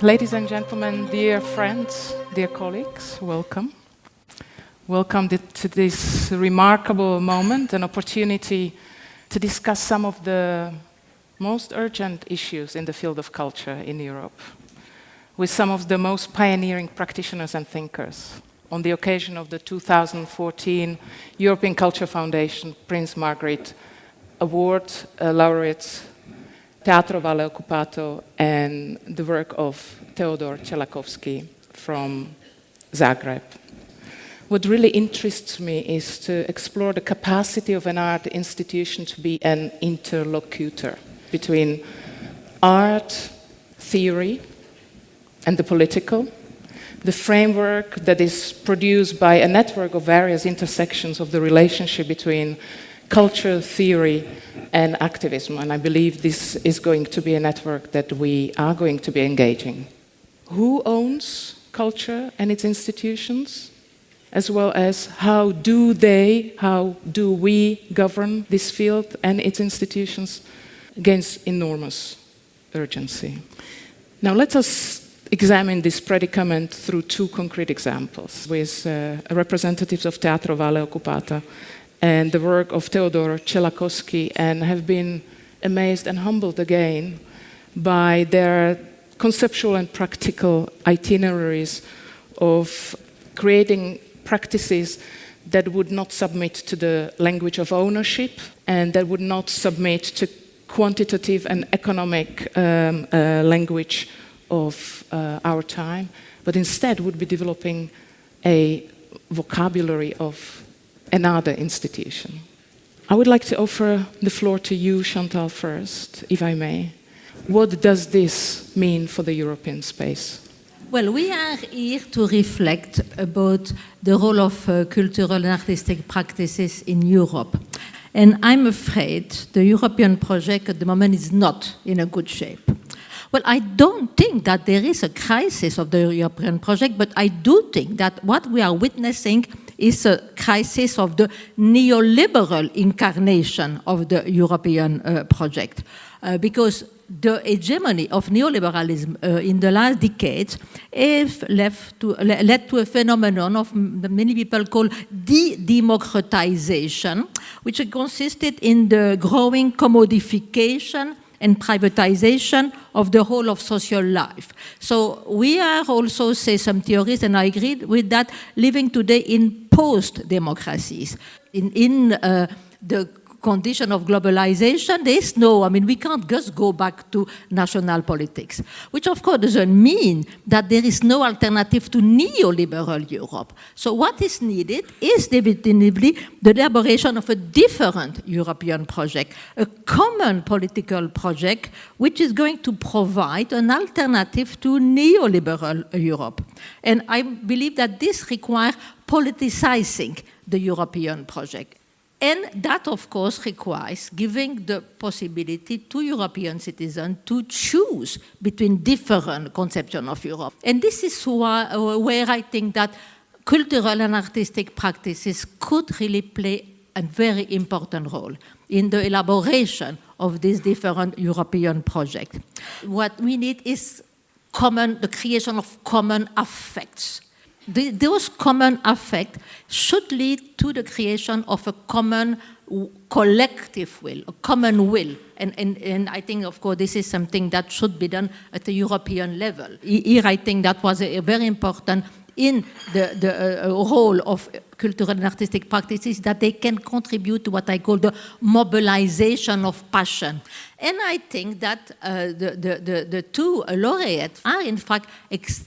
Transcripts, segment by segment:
Ladies and gentlemen, dear friends, dear colleagues, welcome. Welcome to this remarkable moment, an opportunity to discuss some of the most urgent issues in the field of culture in Europe, with some of the most pioneering practitioners and thinkers, on the occasion of the 2014 European Culture Foundation Princess Margriet Award laureates, Teatro Valle Occupato, and the work of Teodor Celakoski from Zagreb. What really interests me is to explore the capacity of an art institution to be an interlocutor between art, theory, and the political, the framework that is produced by a network of various intersections of the relationship between culture, theory, and activism. And I believe this is going to be a network that we are going to be engaging. Who owns culture and its institutions? As well as how do we govern this field and its institutions against enormous urgency. Now let us examine this predicament through two concrete examples with representatives of Teatro Valle Occupato and the work of Teodor Celakoski, and have been amazed and humbled again by their conceptual and practical itineraries of creating practices that would not submit to the language of ownership and that would not submit to quantitative and economic language of our time, but instead would be developing a vocabulary of another institution. I would like to offer the floor to you, Chantal, first, if I may. What does this mean for the European space? Well, we are here to reflect about the role of cultural and artistic practices in Europe. And I'm afraid the European project at the moment is not in a good shape. Well, I don't think that there is a crisis of the European project, but I do think that what we are witnessing is a crisis of the neoliberal incarnation of the European project. Because the hegemony of neoliberalism in the last decades has led to a phenomenon of many people call de-democratization, which consisted in the growing commodification and privatization of the whole of social life. So we are also, say some theories, and I agree with that, living today in post-democracies. In the condition of globalization, there is we can't just go back to national politics, which of course doesn't mean that there is no alternative to neoliberal Europe. So what is needed is definitively the elaboration of a different European project, a common political project which is going to provide an alternative to neoliberal Europe. And I believe that this requires politicizing the European project. And that, of course, requires giving the possibility to European citizens to choose between different conceptions of Europe. And this is where I think that cultural and artistic practices could really play a very important role in the elaboration of this different European project. What we need is the creation of common affects. Those common affects should lead to the creation of a common collective will, a common will. And I think, of course, this is something that should be done at the European level. Here, I think that was a very important in the role of cultural and artistic practices, that they can contribute to what I call the mobilization of passion. And I think that the two laureates are, in fact,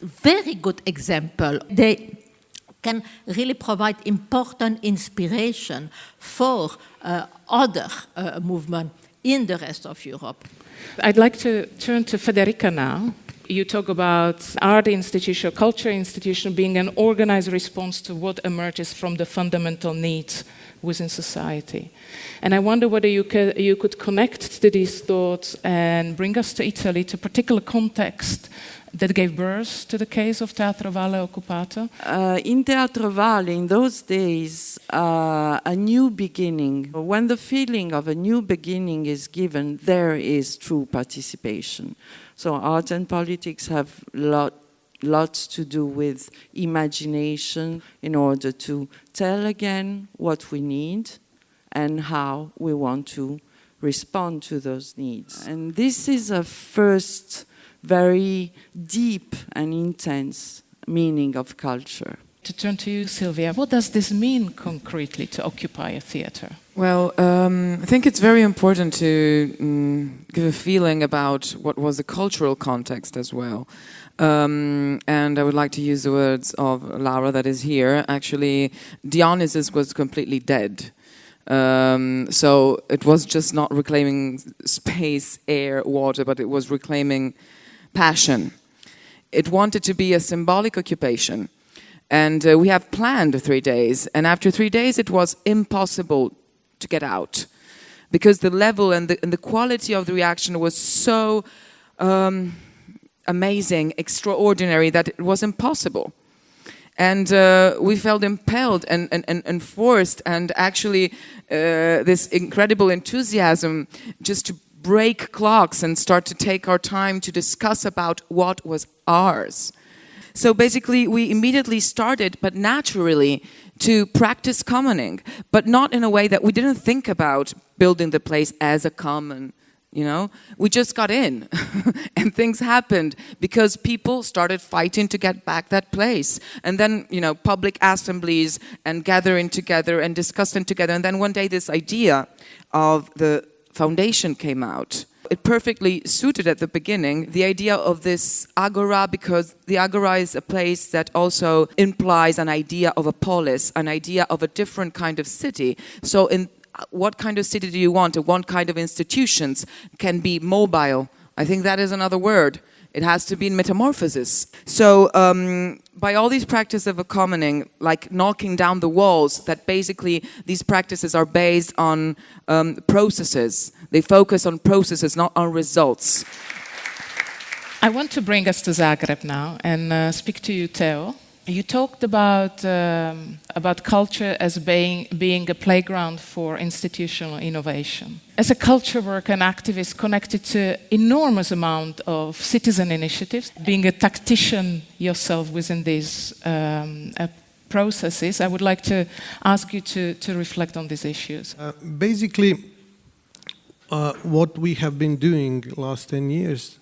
very good example. They can really provide important inspiration for other movements in the rest of Europe. I'd like to turn to Federica now. You talk about art institution, culture institution being an organized response to what emerges from the fundamental needs within society. And I wonder whether you could connect to these thoughts and bring us to Italy, to a particular context that gave birth to the case of Teatro Valle Occupato? In Teatro Valle, in those days, a new beginning. When the feeling of a new beginning is given, there is true participation. So art and politics have lots to do with imagination in order to tell again what we need and how we want to respond to those needs. And this is a first very deep and intense meaning of culture. To turn to you, Sylvia, what does this mean concretely to occupy a theatre? Well, I think it's very important to give a feeling about what was the cultural context as well. And I would like to use the words of Laura that is here. Actually, Dionysus was completely dead. So it was just not reclaiming space, air, water, but it was reclaiming passion. It wanted to be a symbolic occupation. And we have planned 3 days. And after 3 days, it was impossible to get out. Because the level and the quality of the reaction was so amazing, extraordinary, that it was impossible. And we felt impelled and forced, and actually this incredible enthusiasm just to break clocks and start to take our time to discuss about what was ours. So basically we immediately started, but naturally, to practice commoning, but not in a way that we didn't think about building the place as a common. You know, we just got in and things happened because people started fighting to get back that place. And then, you know, public assemblies and gathering together and discussing together. And then one day this idea of the foundation came out. It perfectly suited at the beginning the idea of this agora, because the agora is a place that also implies an idea of a polis, an idea of a different kind of city. So in what kind of city do you want, and what kind of institutions can be mobile? I think that is another word. It has to be in metamorphosis. So by all these practices of commoning, like knocking down the walls, that basically these practices are based on processes. They focus on processes, not on results. I want to bring us to Zagreb now and speak to you, Theo. You talked about culture as being a playground for institutional innovation. As a culture worker and activist connected to enormous amount of citizen initiatives, being a tactician yourself within these processes, I would like to ask you to reflect on these issues. Basically, what we have been doing last 10 years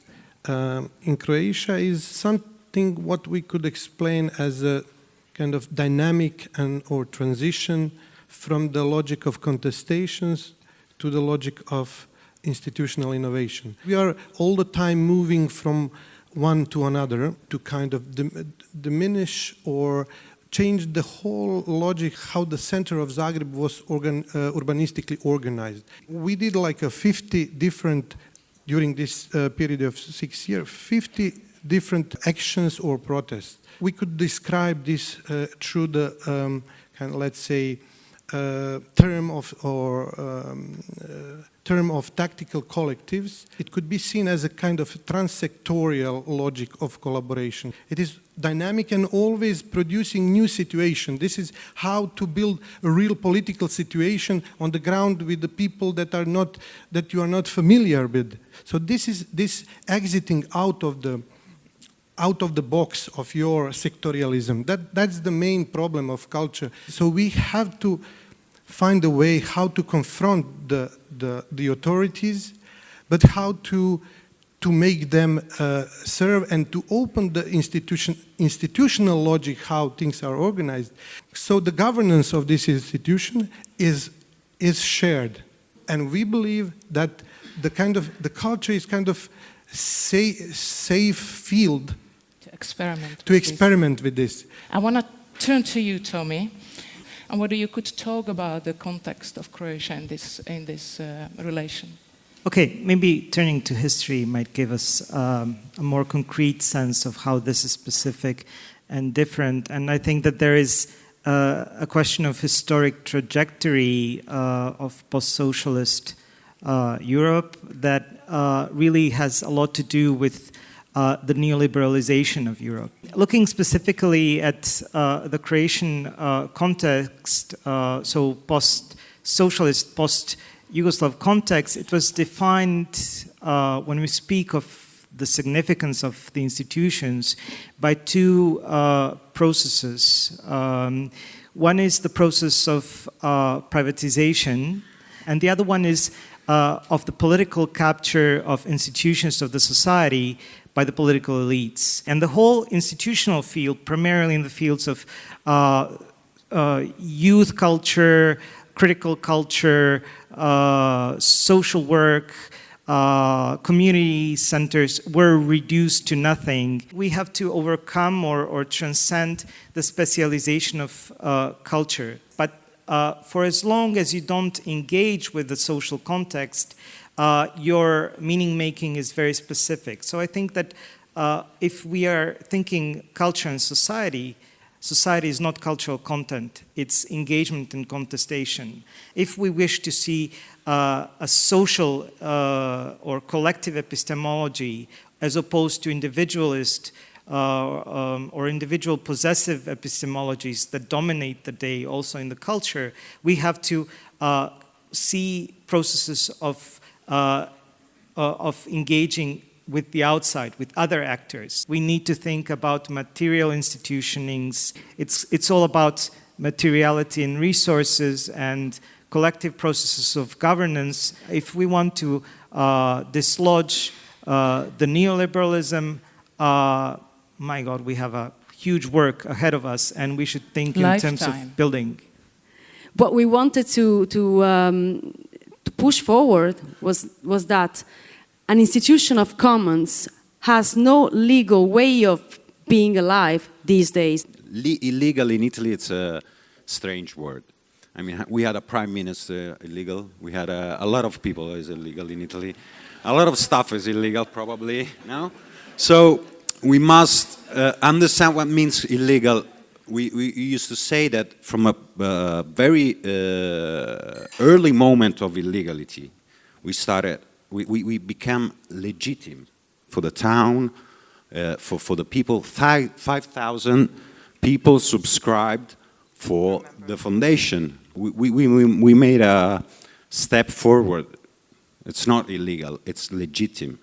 in Croatia is something what we could explain as a kind of dynamic or transition from the logic of contestations to the logic of institutional innovation. We are all the time moving from one to another to kind of diminish or change the whole logic how the center of Zagreb was urbanistically organized. We did like a 50 different, during this period of 6 years, 50 different actions or protests. We could describe this through the kind of, let's say, term of tactical collectives. It could be seen as a kind of transsectorial logic of collaboration. It is dynamic and always producing new situation. This is how to build a real political situation on the ground with the people that you are not familiar with. So this is this exiting out of the box of your sectorialism. That's the main problem of culture. So we have to find a way how to confront the authorities, but how to make them serve and to open the institutional logic how things are organized. So the governance of this institution is shared, and we believe that the culture is kind of safe field to experiment with this. I want to turn to you, Tommy, and whether you could talk about the context of Croatia in this relation. Okay, maybe turning to history might give us a more concrete sense of how this is specific and different. And I think that there is a question of historic trajectory of post-socialist Europe that really has a lot to do with the neoliberalization of Europe. Looking specifically at the Croatian context, so post-socialist, post-Yugoslav context, it was defined when we speak of the significance of the institutions by two processes. One is the process of privatization, and the other one is of the political capture of institutions of the society by the political elites. And the whole institutional field, primarily in the fields of youth culture, critical culture, social work, community centers, were reduced to nothing. We have to overcome or transcend the specialization of culture. But for as long as you don't engage with the social context, your meaning making is very specific. So I think that if we are thinking culture and society, society is not cultural content, it's engagement and contestation. If we wish to see a social or collective epistemology as opposed to individualist or individual possessive epistemologies that dominate the day also in the culture, we have to see processes of engaging with the outside, with other actors. We need to think about material institutionings. It's all about materiality and resources and collective processes of governance. If we want to dislodge the neoliberalism, my God, we have a huge work ahead of us, and we should think in terms of building. What we wanted to push forward was that an institution of commons has no legal way of being alive these days. Illegal in Italy, it's a strange word. I mean, we had a prime minister illegal. We had a lot of people is illegal in Italy. A lot of stuff is illegal, probably, no? So we must understand what means illegal. We used to say that from a very early moment of illegality, we became legitimate for the town, for the people. 5,000 people subscribed for the foundation. We made a step forward. It's not illegal, it's legitimate.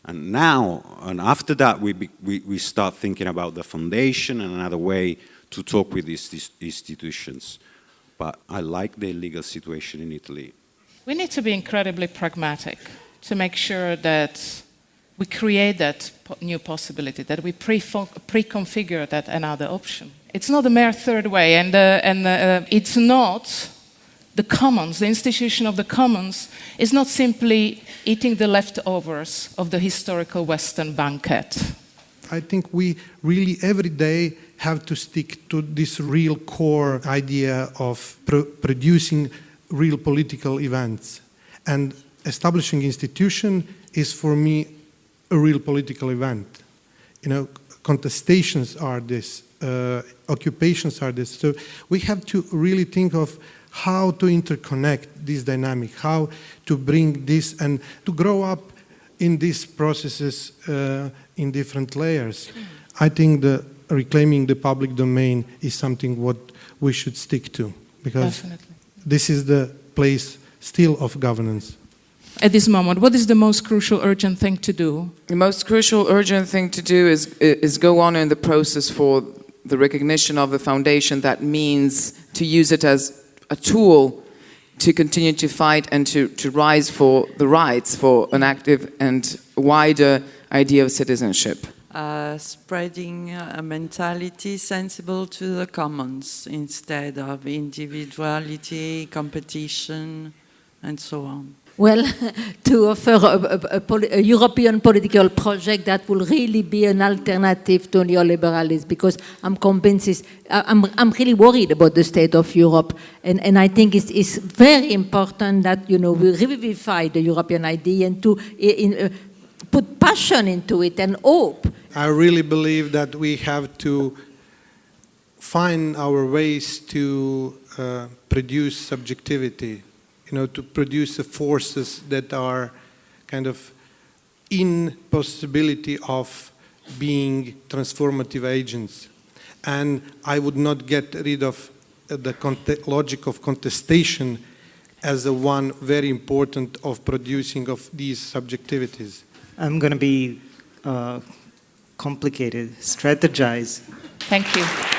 And now, and after that, we start thinking about the foundation and another way to talk with these institutions. But I like the legal situation in Italy. We need to be incredibly pragmatic to make sure that we create that new possibility, that we pre-configure that another option. It's not a mere third way, and it's not the commons, the institution of the commons is not simply eating the leftovers of the historical Western banquet. I think we really every day have to stick to this real core idea of producing real political events. And establishing institution is for me a real political event. You know, contestations are this, occupations are this. So we have to really think of how to interconnect this dynamic, how to bring this and to grow up in these processes in different layers. I think the reclaiming the public domain is something what we should stick to, because Definitely. This is the place still of governance. At this moment, what is the most crucial, urgent thing to do? The most crucial, urgent thing to do is go on in the process for the recognition of the foundation. That means to use it as a tool to continue to fight and to rise for the rights, for an active and wider idea of citizenship. Spreading a mentality sensible to the commons instead of individuality, competition, and so on. Well, to offer a European political project that will really be an alternative to neoliberalism, because I'm convinced, I'm really worried about the state of Europe, and I think it's very important that we revivify the European idea and to put passion into it and hope. I really believe that we have to find our ways to produce subjectivity, to produce the forces that are kind of impossibility of being transformative agents. And I would not get rid of the logic of contestation as the one very important of producing of these subjectivities. I'm going to be complicated, strategize. Thank you.